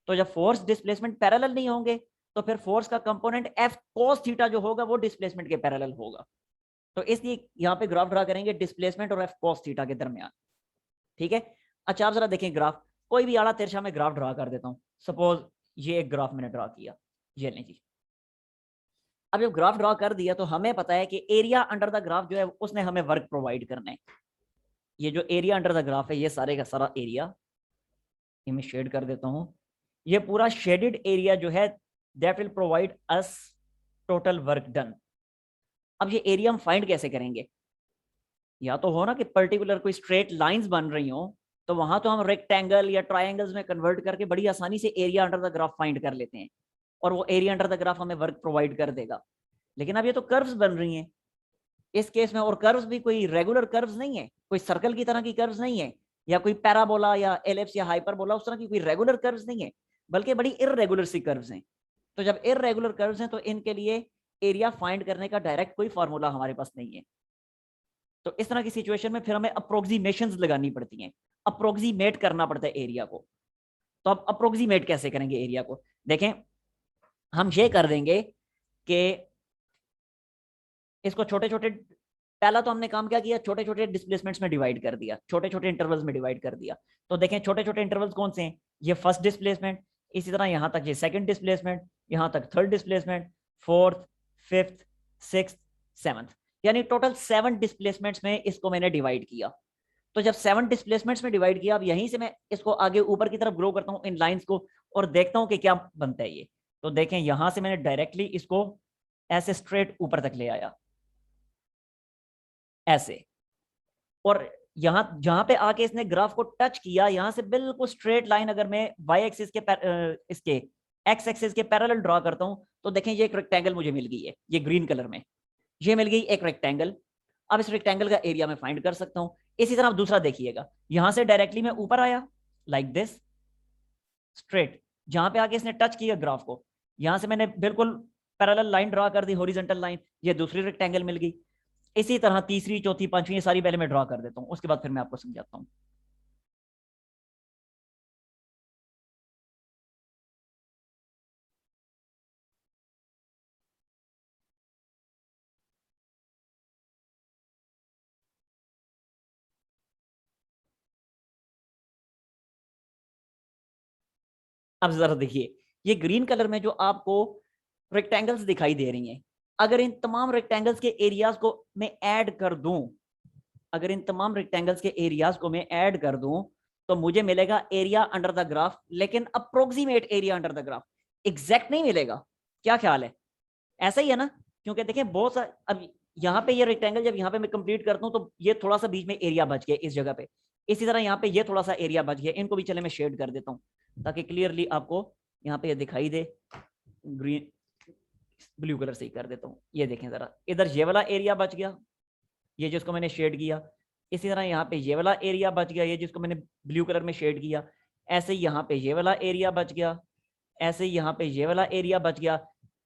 तो जब फोर्स डिस्प्लेसमेंट पैरेलल नहीं होंगे तो फिर फोर्स का कंपोनेंट एफ कोस थीटा जो होगा वो डिस्प्लेसमेंट के पैरेलल होगा। तो इसलिए यहाँ पे ग्राफ ड्रा करेंगे डिस्प्लेसमेंट और एफ कोस थीटा के दरमियान। ठीक है, अच्छा आप जरा देखें ग्राफ, कोई भी आड़ा तिरछा में ग्राफ ड्रा कर देता हूँ। सपोज ये एक ग्राफ मैंने ड्रा किया, ये लें जी। अब जब ग्राफ ड्रा कर दिया तो हमें पता है कि एरिया अंडर द ग्राफ जो है उसने हमें वर्क प्रोवाइड करना है। ये जो एरिया अंडर द ग्राफ है ये सारे का सारा एरिया, ये मैं शेड कर देता हूँ। ये पूरा शेडेड एरिया जो है that will provide us total work done. अब ये एरिया हम फाइंड कैसे करेंगे? या तो हो ना कि पर्टिकुलर कोई स्ट्रेट लाइंस बन रही हो, तो वहां तो हम रेक्टेंगल या ट्राइंगल्स में कन्वर्ट करके बड़ी आसानी से area under the graph find कर लेते हैं और वो एरिया अंडर द ग्राफ हमें वर्क प्रोवाइड कर देगा। लेकिन अब ये तो कर्व्स बन रही हैं इस केस में, और कर्व्स भी कोई रेगुलर कर्व्स नहीं है, कोई सर्कल की तरह की कर्व्स नहीं है, या कोई पैराबोला या एलिप्स या हाइपरबोला उस तरह की कोई रेगुलर कर्व्स नहीं है, बल्कि बड़ी इररेगुलर सी कर्व्स हैं। तो जब इररेगुलर कर्व्स हैं तो इनके लिए एरिया फाइंड करने का डायरेक्ट कोई फार्मूला हमारे पास नहीं है। तो इस तरह की सिचुएशन में फिर हमें अप्रोक्सीमेशंस लगानी पड़ती हैं, अप्रोक्सीमेट करना पड़ता है एरिया को। तो अब अप्रोक्सीमेट कैसे करेंगे एरिया को? देखें, हम ये कर देंगे कि इसको छोटे छोटे, पहला तो हमने काम क्या किया, छोटे छोटे डिस्प्लेसमेंट्स में डिवाइड कर दिया, छोटे छोटे इंटरवल्स में डिवाइड कर दिया। तो देखें छोटे छोटे इंटरवल्स कौन से हैं, ये फर्स्ट डिस्प्लेसमेंट, इसी तरह यहां तक ये सेकंड डिस्प्लेसमेंट, यहां तक third displacement, fourth, fifth, sixth, seventh, यानी टोटल 7 डिस्प्लेसमेंट्स में इसको मैंने डिवाइड किया। तो जब 7 डिस्प्लेसमेंट्स में डिवाइड किया, अब यहीं से मैं इसको आगे ऊपर की तरफ ग्रो करता हूँ इन लाइंस को और देखता हूँ कि क्या बनता है ये। तो देखें यहां से मैंने डायरेक्टली इसको ऐसे स्ट्रेट ऊपर तक ले आया ऐसे, और यहां जहां पे आके इसने ग्राफ को टच किया, यहां से बिल्कुल स्ट्रेट लाइन अगर मैं वाई एक्सिस के इसके एक्स एक्सिस के पैरेलल ड्रॉ करता हूं तो देखें ये एक रेक्टेंगल मुझे मिल गई है, ये ग्रीन कलर में ये मिल गई एक रेक्टेंगल। अब इस रेक्टेंगल का एरिया मैं फाइंड कर सकता हूं। इसी तरह दूसरा देखिएगा, यहां से डायरेक्टली मैं ऊपर आया लाइक दिस स्ट्रेट, जहां पे आके इसने टच किया ग्राफ को, यहां से मैंने बिल्कुल पैरेलल लाइन ड्रॉ कर दी, हॉरिजॉन्टल लाइन, ये दूसरी रेक्टेंगल मिल गई। इसी तरह तीसरी, चौथी, पांचवी, ये सारी पहले मैं ड्रॉ कर देता हूँ, उसके बाद फिर मैं आपको समझाता हूँ। अब जरा देखिए, ये ग्रीन कलर में जो आपको रेक्टेंगल्स दिखाई दे रही हैं, अगर इन तमाम रेक्टेंगल्स के एरियाज को मैं ऐड कर दूं, अगर इन तमाम रेक्टेंगल्स के एरियाज को मैं ऐड कर दूं तो मुझे मिलेगा एरिया अंडर द ग्राफ, लेकिन approximate area under the graph, exact नहीं मिलेगा। क्या ख्याल है? ऐसा ही है ना? क्योंकि देखें बहुत सारे, अब यहाँ पे ये रेक्टेंगल जब यहाँ पे मैं कंप्लीट करता हूँ तो ये थोड़ा सा बीच में एरिया बच गया इस जगह पे, इसी तरह यहाँ पे ये थोड़ा सा एरिया बच गया, इनको भी चले मैं शेड कर देता हूँ ताकि क्लियरली आपको यहाँ पे ये दिखाई दे। ग्रीन ब्लू कलर से ही कर देता हूँ, ये देखें जरा, इधर ये वाला एरिया बच गया, ये जिसको मैंने शेड किया, इसी तरह यहाँ पे ये वाला एरिया बच गया, ये जिसको मैंने ब्लू कलर में शेड किया, ऐसे ही यहाँ पे ये वाला एरिया बच गया, ऐसे ही यहाँ पे ये वाला एरिया बच गया,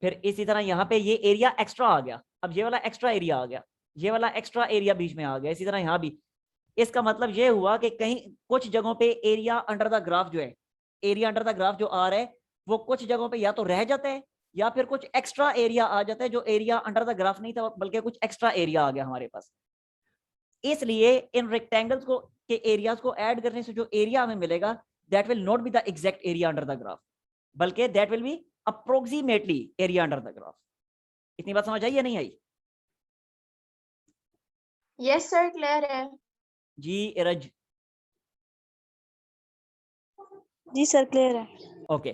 फिर इसी तरह यहाँ पे ये एरिया एक्स्ट्रा आ गया, अब ये वाला एक्स्ट्रा एरिया आ गया, ये वाला एक्स्ट्रा एरिया बीच में आ गया, इसी तरह यहाँ भी। इसका मतलब ये हुआ कि कहीं कुछ जगहों पे एरिया अंडर द ग्राफ जो है, एरिया अंडर द ग्राफ जो आ रहा है वो कुछ जगहों पे या तो रह जाता है या फिर कुछ एक्स्ट्रा एरिया आ जाता है जो एरिया अंडर द ग्राफ नहीं था बल्कि कुछ एक्स्ट्रा एरिया आ गया हमारे पास। इसलिए इन रेक्टेंगल्स को के एरियाज को ऐड करने से जो एरिया हमें मिलेगा that will not be the exact area under the graph, बल्कि that will be approximately area under the graph. इतनी बात समझ आई या नहीं आई?
यस सर, क्लियर है
जी इरज?
जी सर क्लियर है।
ओके,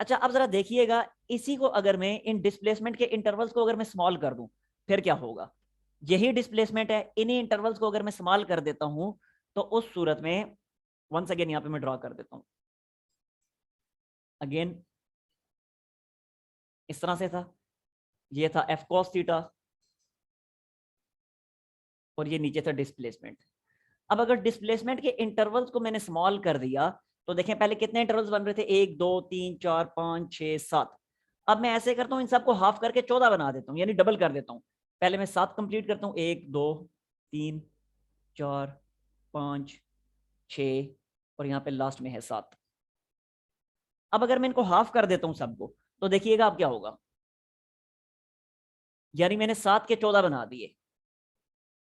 अच्छा अब जरा देखिएगा, इसी को अगर मैं इन डिस्प्लेसमेंट के इंटरवल्स को अगर मैं स्मॉल कर दूं फिर क्या होगा। यही डिस्प्लेसमेंट है, इन्हीं इंटरवल्स को अगर मैं स्मॉल कर देता हूं तो उस सूरत में वंस अगेन यहां पे मैं ड्रॉ कर देता हूं, अगेन इस तरह से था, ये था एफ कॉस थीटा और ये नीचे था डिस्प्लेसमेंट। अब अगर डिस्प्लेसमेंट के इंटरवल्स को मैंने स्मॉल कर दिया तो देखें पहले कितने इंटरवल्स बन रहे थे, 1 2 3 4 5 6 7। अब मैं ऐसे करता हूं, इन सबको हाफ करके 14 बना देता हूं, यानी डबल कर देता हूं। पहले मैं 7 कंप्लीट करता हूं, 1 2 3 4 5 6 और यहाँ पे लास्ट में है 7। अब अगर मैं इनको हाफ कर देता हूं सबको तो देखिएगा अब क्या होगा, यानी मैंने 7 के 14 बना दिए,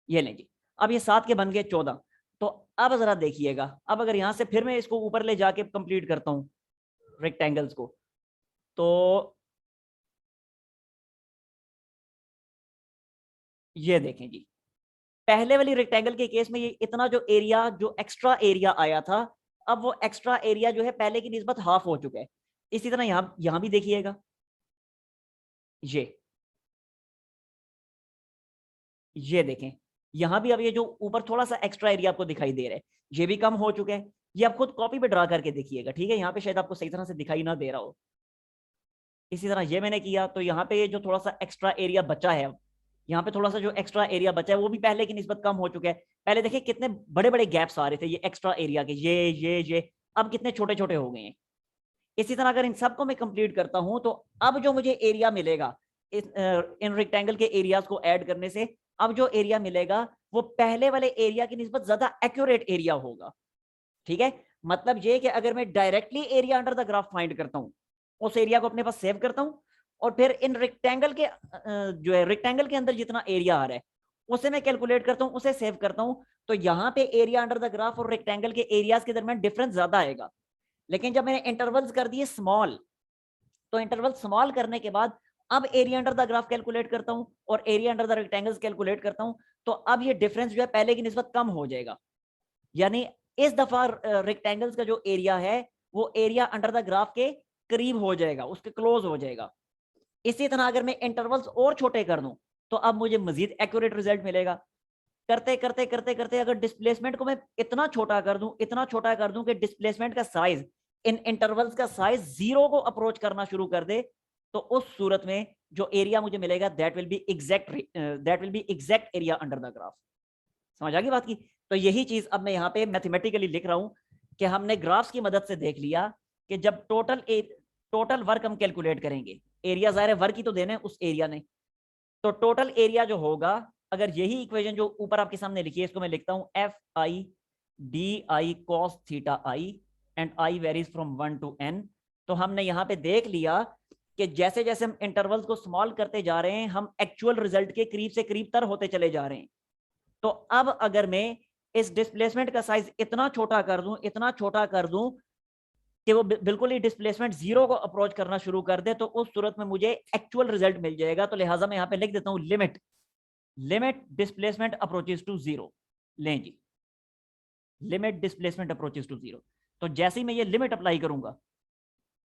ये लें जी। अब ये 7 के बन गए 14। तो अब जरा देखिएगा, अब अगर यहां से फिर मैं इसको ऊपर ले जाके कंप्लीट करता हूं रेक्टेंगल्स को, तो ये देखें जी, पहले वाली रेक्टेंगल के केस में ये इतना जो एरिया, जो एक्स्ट्रा एरिया आया था, अब वो एक्स्ट्रा एरिया जो है पहले की निस्बत हाफ हो चुका है। इसी तरह यहां भी देखिएगा, ये देखें यहां भी अब ये जो ऊपर थोड़ा सा एक्स्ट्रा एरिया आपको दिखाई दे रहा है ये भी कम हो चुका है। ये आप खुद कॉपी पे ड्रा करके देखिएगा, ठीक है, यहाँ पे शायद आपको सही तरह से दिखाई ना दे रहा हो। इसी तरह ये मैंने किया तो यहाँ पे ये जो थोड़ा सा एक्स्ट्रा एरिया बचा है, यहाँ पे थोड़ा सा जो एक्स्ट्रा एरिया बचा है वो भी पहले की निस्बत कम हो चुका है। पहले देखिए कितने बड़े बड़े गैप्स आ रहे थे ये एक्स्ट्रा एरिया के, ये अब कितने छोटे छोटे हो गए हैं। इसी तरह अगर इन सबको मैं कंप्लीट करता हूं तो अब जो मुझे एरिया मिलेगा इन रेक्टेंगल के एरियाज को ऐड करने से, अब जो एरिया मिलेगा वो पहले वाले एरिया की निस्बत ज्यादा एक्यूरेट एरिया होगा। ठीक है, मतलब ये कि अगर मैं directly area under the graph find करता हूं, उस एरिया को अपने पास सेव करता हूं और फिर इन रेक्टेंगल के जो है रेक्टेंगल के अंदर जितना एरिया आ रहा है उसे मैं कैलकुलेट करता हूं, उसे सेव करता हूं, तो यहां पे एरिया अंडर द ग्राफ और रेक्टेंगल के एरियाज के दरमियान डिफरेंस ज्यादा आएगा। लेकिन जब मैंने इंटरवल्स कर दिए स्मॉल, तो इंटरवल स्मॉल करने के बाद अब area under the graph calculate करता हूं और area under the rectangles calculate करता हूं, तो अब ये डिफरेंस जो है पहले की निस्बत कम हो जाएगा। यानी इस दफा रेक्टेंगल्स का जो एरिया है वो एरिया अंडर द ग्राफ के करीब हो जाएगा, उसके क्लोज हो जाएगा। इसी तरह अगर मैं इंटरवल्स और छोटे कर दूं तो अब मुझे मजीद एक्यूरेट रिजल्ट मिलेगा। करते करते करते करते अगर डिस्प्लेसमेंट को मैं इतना छोटा कर दूं, इतना छोटा कर दूं कि डिस्प्लेसमेंट का साइज इन इंटरवल्स का साइज 0 को अप्रोच करना शुरू कर दे, तो उस सूरत में जो एरिया मुझे मिलेगा that will be exact area under the graph. समझ आ गई बात की। तो यही चीज अब मैं यहाँ पे मैथमेटिकली लिख रहा हूं कि हमने ग्राफ्स की मदद से देख लिया कि जब टोटल वर्क हम कैलकुलेट करेंगे, एरिया ज़ाहिर है वर्क ही तो देना है उस एरिया ने, तो टोटल एरिया जो होगा, अगर यही इक्वेशन जो ऊपर आपके सामने लिखी है इसको मैं लिखता हूं F I D I cos theta I and I varies from 1 to n। तो हमने यहाँ पे देख लिया कि जैसे जैसे हम इंटरवल्स को स्मॉल करते जा रहे हैं हम एक्चुअल रिजल्ट के करीब से करीब तर होते चले जा रहे हैं। तो अब अगर मैं इस डिस्प्लेसमेंट का साइज इतना छोटा कर दूं, इतना छोटा कर दूं कि वो बिल्कुल ही डिस्प्लेसमेंट 0 को अप्रोच करना शुरू कर दे, तो उस सूरत में मुझे एक्चुअल रिजल्ट मिल जाएगा। तो लिहाजा मैं यहाँ पे लिख देता हूँ लिमिट डिस्प्लेसमेंट अप्रोचेस टू 0। लें जी, लिमिट डिस्प्लेसमेंट अप्रोचेस टू 0। तो जैसे ही मैं ये लिमिट अप्लाई करूंगा,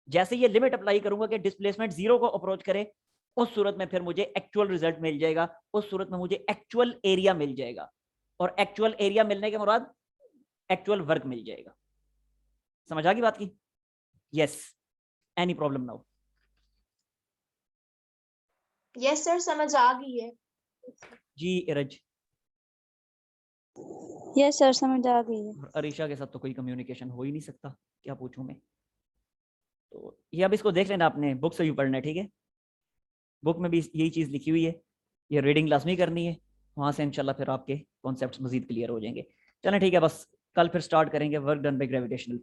जैसे ये लिमिट अप्लाई करूंगा कि डिस्प्लेसमेंट 0 को अप्रोच करे, उस सूरत में फिर मुझे एक्चुअल रिजल्ट मिल जाएगा, उस सूरत में मुझे एक्चुअल एरिया मिल जाएगा, और एक्चुअल एरिया मिलने के मुराद एक्चुअल वर्क मिल जाएगा। समझ आ गई बात की? Yes, any problem now?
Yes sir, समझ आ गई है
जी इरज?
यस सर, समझ आ गई है।
अरीशा के साथ तो कोई कम्युनिकेशन हो ही नहीं सकता, क्या पूछूं मैं। तो ये अब इसको देख लेना, आपने बुक से भी पढ़ना है, ठीक है, बुक में भी यही चीज़ लिखी हुई है, ये रीडिंग लाजमी करनी है, वहाँ से इंशाल्लाह फिर आपके कॉन्सेप्ट्स मजीद क्लियर हो जाएंगे। चलें ठीक है, बस कल फिर स्टार्ट करेंगे work done by gravitational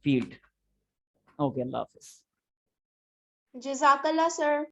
field. Okay, अल्लाह हाफिज़।
जज़ाकल्लाह सर।